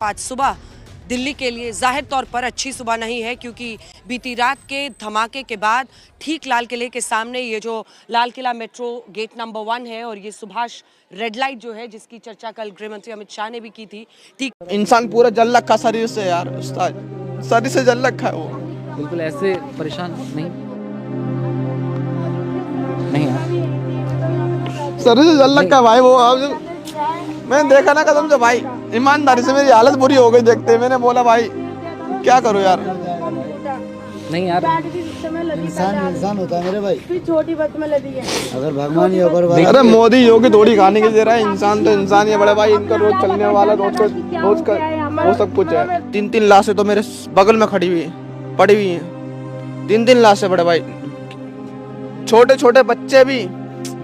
आज सुबह दिल्ली के लिए जाहिर तौर पर अच्छी सुबह नहीं है, क्योंकि बीती रात के धमाके के बाद ठीक लाल किले के सामने ये जो Lal Qila metro gate number 1 है और ये सुभाष रेड लाइट जो है जिसकी चर्चा कल गृह मंत्री अमित शाह ने भी की थी। ठीक इंसान पूरा जल रखा शरीर से यार, उस्ताद शरीर से जल रखा है वो। बिल्कुल ऐसे परेशान नहीं शरीर से जल रखा है भाई वो। अब मैंने देखा ना कसम से भाई, ईमानदारी से मेरी हालत बुरी हो गई देखते। मैंने बोला भाई क्या करूं यार। नहीं यार, इंसान होता है मेरे भाई, छोटी बात में लगी है। अगर भगवान ही होगा, अरे मोदी योगी थोड़ी खाने के दे रहा है। इंसान तो इंसान ही है बड़े भाई। इनका रोज चलने वाला रोज का वो सब कुछ है। 3 लाशें तो मेरे बगल में खड़ी हुई पड़ी हुई हैं। 3 लाशें बड़े भाई। छोटे छोटे बच्चे भी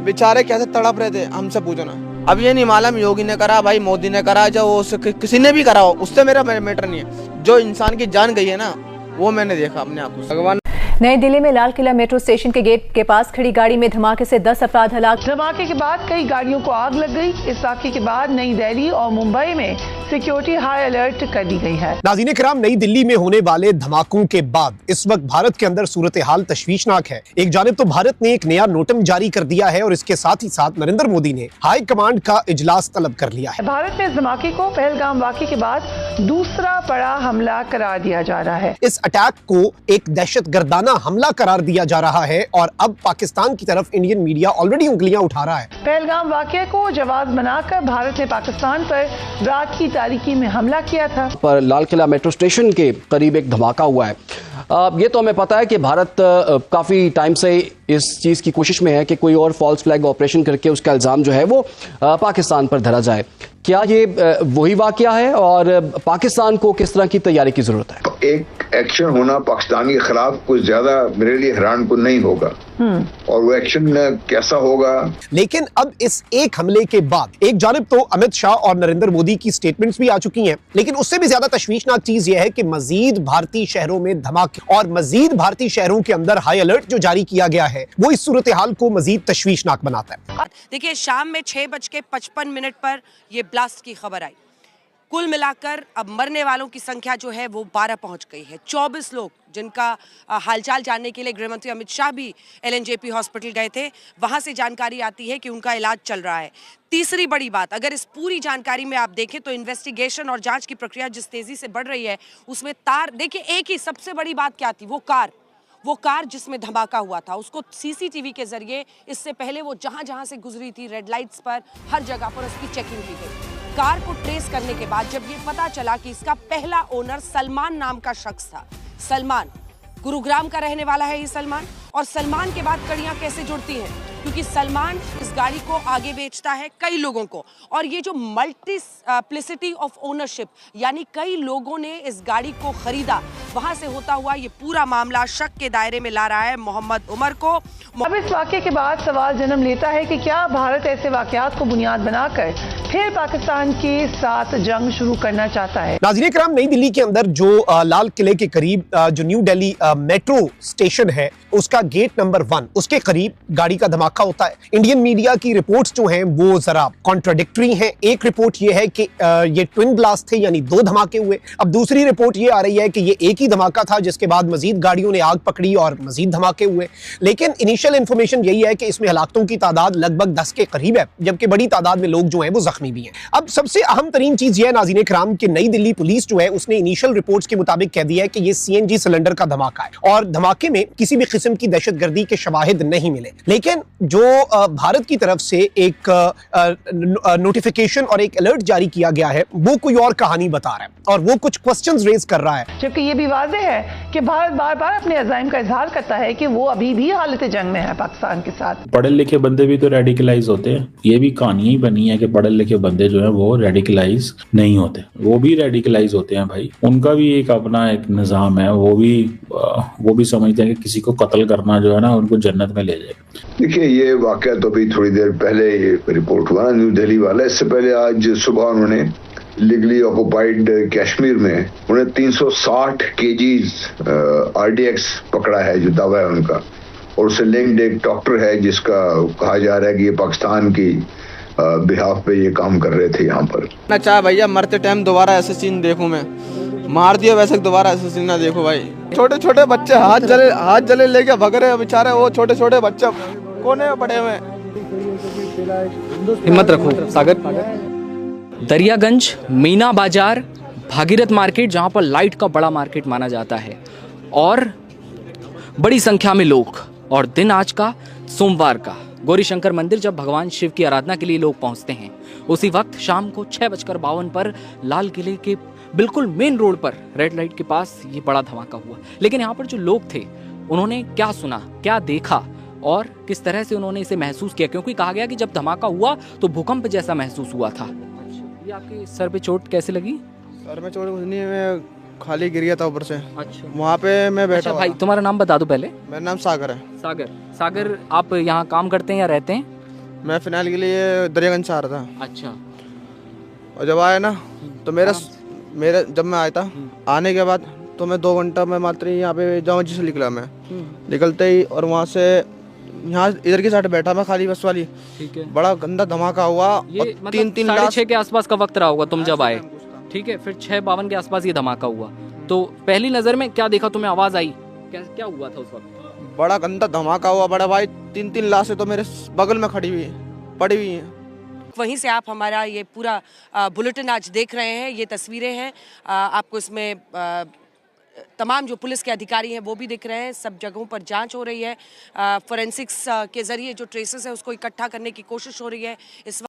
बेचारे कैसे तड़प रहे थे, हमसे पूछो ना। अब ये नहीं मालूम योगी ने करा, भाई मोदी ने करा, जो किसी ने भी करा हो, उससे मेरा मैटर नहीं है। जो इंसान की जान गई है ना, वो मैंने देखा अपने आप को। भगवान। नई दिल्ली में लाल किला मेट्रो स्टेशन के गेट के पास खड़ी गाड़ी में धमाके से 10 अफराद हलाक। धमाके के बाद कई गाड़ियों को आग लग गई। इस वाक़े के बाद नई दिल्ली और मुंबई में सिक्योरिटी हाई अलर्ट कर दी गई है। नाज़रीन किराम, नई दिल्ली में होने वाले धमाकों के बाद इस वक्त भारत के अंदर सूरत हाल तशवीशनाक है। एक जानिब तो भारत ने एक नया नोटम जारी कर दिया है और इसके साथ ही साथ नरेंद्र मोदी ने हाई कमांड का इजलास तलब कर लिया है। भारत में इस धमाके को पहलगाम वाक़े के बाद दूसरा बड़ा हमला करार दिया जा रहा है। इस अटैक को एक दहशतगर्दाना हमला करार दिया जा रहा है और अब पाकिस्तान की तरफ इंडियन मीडिया ऑलरेडी उंगलियां उठा रहा है। पहलगाम वाक़े को जवाब बनाकर भारत ने पाकिस्तान पर रात की तारीकी में हमला किया था। पर लाल किला मेट्रो स्टेशन के करीब एक धमाका हुआ है। ये तो हमें पता है कि भारत काफी टाइम से इस चीज की कोशिश में है कि कोई और फॉल्स फ्लैग ऑपरेशन करके उसका इल्जाम जो है वो पाकिस्तान पर धरा जाए। क्या ये वही वाकया है और पाकिस्तान को किस तरह की तैयारी की जरूरत है? एक एक्शन होना पाकिस्तान के खिलाफ कुछ ज्यादा मेरे लिए हैरान कुन नहीं होगा, और वो एक्शन कैसा होगा। लेकिन अब इस एक हमले के बाद एक जानिब तो अमित शाह और नरेंद्र मोदी की स्टेटमेंट्स भी आ चुकी हैं, लेकिन उससे भी ज्यादा तशवीशनाक चीज यह है कि मजीद भारतीय शहरों में धमाके और मजीद भारतीय शहरों के अंदर हाई अलर्ट जो जारी किया गया है वो इस सूरत हाल को मजीद तशवीशनाक बनाता है। देखिए, शाम में 6:55 पर यह ब्लास्ट की खबर आई। कुल मिलाकर अब मरने वालों की संख्या जो है वो 12 पहुंच गई है। 24 लोग जिनका हालचाल जानने के लिए गृह मंत्री अमित शाह भी LNJP हॉस्पिटल गए थे, वहां से जानकारी आती है कि उनका इलाज चल रहा है। तीसरी बड़ी बात, अगर इस पूरी जानकारी में आप देखें तो इन्वेस्टिगेशन और जांच की प्रक्रिया जिस तेजी से बढ़ रही है उसमें तार देखिए, एक ही सबसे बड़ी बात क्या थी, वो कार जिसमें धमाका हुआ था उसको CCTV के जरिए इससे पहले वो जहां से गुजरी थी रेड लाइट्स पर हर जगह पर उसकी चेकिंग की गई। कार को ट्रेस करने के बाद जब ये पता चला कि इसका पहला ओनर सलमान नाम का शख्स था। सलमान गुरुग्राम का रहने वाला है ये सलमान, और सलमान के बाद कड़ियां कैसे जुड़ती हैं, क्योंकि सलमान इस गाड़ी को आगे बेचता है कई लोगों को, और ये जो मल्टीप्लिसिटी ऑफ ओनरशिप यानी कई लोगों ने इस गाड़ी को खरीदा, वहां से होता हुआ ये पूरा मामला शक के दायरे में ला रहा है मोहम्मद उमर को। अब इस वाक़े के बाद सवाल जन्म लेता है कि क्या भारत ऐसे वाक़यात को बुनियाद बनाकर फिर पाकिस्तान के साथ जंग शुरू करना चाहता है? नाज़रीन किराम, नई दिल्ली के अंदर जो लाल किले के करीब जो न्यू दिल्ली मेट्रो स्टेशन है उसका गेट नंबर 1 उसके करीब गाड़ी का धमाका होता है। इंडियन मीडिया की रिपोर्ट्स जो हैं वो जरा कॉन्ट्राडिक्टरी हैं। एक रिपोर्ट ये है कि ये ट्विन ब्लास्ट थे यानी 2 धमाके हुए। अब दूसरी रिपोर्ट ये आ रही है कि ये एक ही धमाका था जिसके बाद मजीद गाड़ियों ने आग पकड़ी और मजीद धमाके हुए। लेकिन इनिशियल इंफॉर्मेशन यही है कि इसमें हलाकतों की तादाद लगभग 10 के करीब है, जबकि बड़ी तादाद में लोग जो हैं वो जख्मी भी हैं। अब सबसे अहम तरीन चीज ये है नाज़रीन किराम कि नई दिल्ली पुलिस जो है उसने इनिशियल रिपोर्ट्स के मुताबिक कह दिया है कि ये CNG सिलेंडर का धमाका है और धमाके में किसी भी किस्म की दहशतगर्दी के शवाहिद नहीं मिले। लेकिन जो भारत की तरफ से एक नोटिफिकेशन और एक अलर्ट जारी किया गया है वो कोई और कहानी बता रहा है और वो कुछ क्वेश्चंस रेज कर रहा है। जबकि ये भी वाज़ेह है कि भारत बार बार अपने अज़ाइम का इजहार करता है कि वो अभी भी हालत जंग में है पाकिस्तान के साथ। पढ़े लिखे बंदे भी तो रेडिकलाइज होते हैं। ये भी कहानी ही बनी है कि पढ़े लिखे बंदे जो है वो रेडिकलाइज नहीं होते, वो भी रेडिकलाइज होते हैं भाई। उनका भी एक अपना एक निज़ाम है, वो भी समझते हैं कि किसी को कत्ल करना जो है ना उनको जन्नत में ले जाए। देखिए, ये वाकया तो अभी थोड़ी देर पहले ये रिपोर्ट हुआ न्यू दिल्ली वाला। इससे पहले आज सुबह उन्होंने लीगली ऑक्युपाइड कश्मीर में उन्हें 360 केजीज RDX पकड़ा है, जो दावा है उनका, और उससे लिंक्ड एक डॉक्टर है जिसका कहा जा रहा है कि ये पाकिस्तान की बिहाफ पे ये काम कर रहे थे यहाँ पर। ना चाहे भैया मरते टाइम दोबारा ऐसे सीन देखूं मैं, मार दिया वैसे दोबारा ऐसे सीन ना देखो भाई। छोटे छोटे बच्चे हाथ जले लेके भग रहे हैं बेचारे, वो छोटे छोटे बच्चे कोने में पड़े हुए हैं। हिम्मत रखो सागर। दरियागंज, मीना बाजार, भागीरथ मार्केट, जहां पर लाइट का बड़ा मार्केट माना जाता है और बड़ी संख्या में लोग, और दिन आज का सोमवार का, गौरीशंकर मंदिर जब भगवान शिव की आराधना के लिए लोग पहुंचते हैं, उसी वक्त शाम को 6:52 पर लाल किले के बिल्कुल मेन रोड पर रेड लाइट के पास ये बड़ा धमाका हुआ। लेकिन यहाँ पर जो लोग थे उन्होंने क्या सुना, क्या देखा और किस तरह से उन्होंने इसे महसूस किया, क्योंकि कहा गया कि जब धमाका हुआ तो भूकंप जैसा महसूस हुआ था। ये आपके सर पे चोट कैसे लगी? सर में चोट कुछ नहीं, मैं खाली गिर गया था ऊपर से। अच्छा, वहाँ पे मैं बैठा। अच्छा भाई, तुम्हारा नाम बता दो पहले। मेरा नाम सागर है। सागर, आप यहाँ काम करते हैं या रहते हैं? मैं फिलहाल के लिए दरियागंज से आ रहा था। अच्छा। और जब आया ना तो मेरा जब मैं आया था, आने के बाद तो मैं 2 घंटा में मात्र यहाँ पे जामजी से निकला। मैं निकलते ही और वहाँ से यहाँ इधर की साइड बैठा मैं, खाली बस वाली। ठीक है। बड़ा गंदा धमाका हुआ। ये मतलब 6:30 के आसपास का वक्त रहा होगा तुम जब आए। ठीक है, फिर 6:52 के आसपास ये धमाका हुआ। तो पहली नजर में क्या देखा तुम्हें, आवाज आई, क्या हुआ था उस वक्त? बड़ा गंदा धमाका हुआ बड़ा भाई। 3 लाशें तो मेरे बगल में पड़ी हुई हैं। वहीं से आप हमारा ये पूरा बुलेटिन आज देख रहे हैं, ये तस्वीरें हैं। आपको इसमें तमाम जो पुलिस के अधिकारी हैं वो भी दिख रहे हैं। सब जगहों पर जांच हो रही है। फोरेंसिक्स के जरिए जो ट्रेसेस है उसको इकट्ठा करने की कोशिश हो रही है इस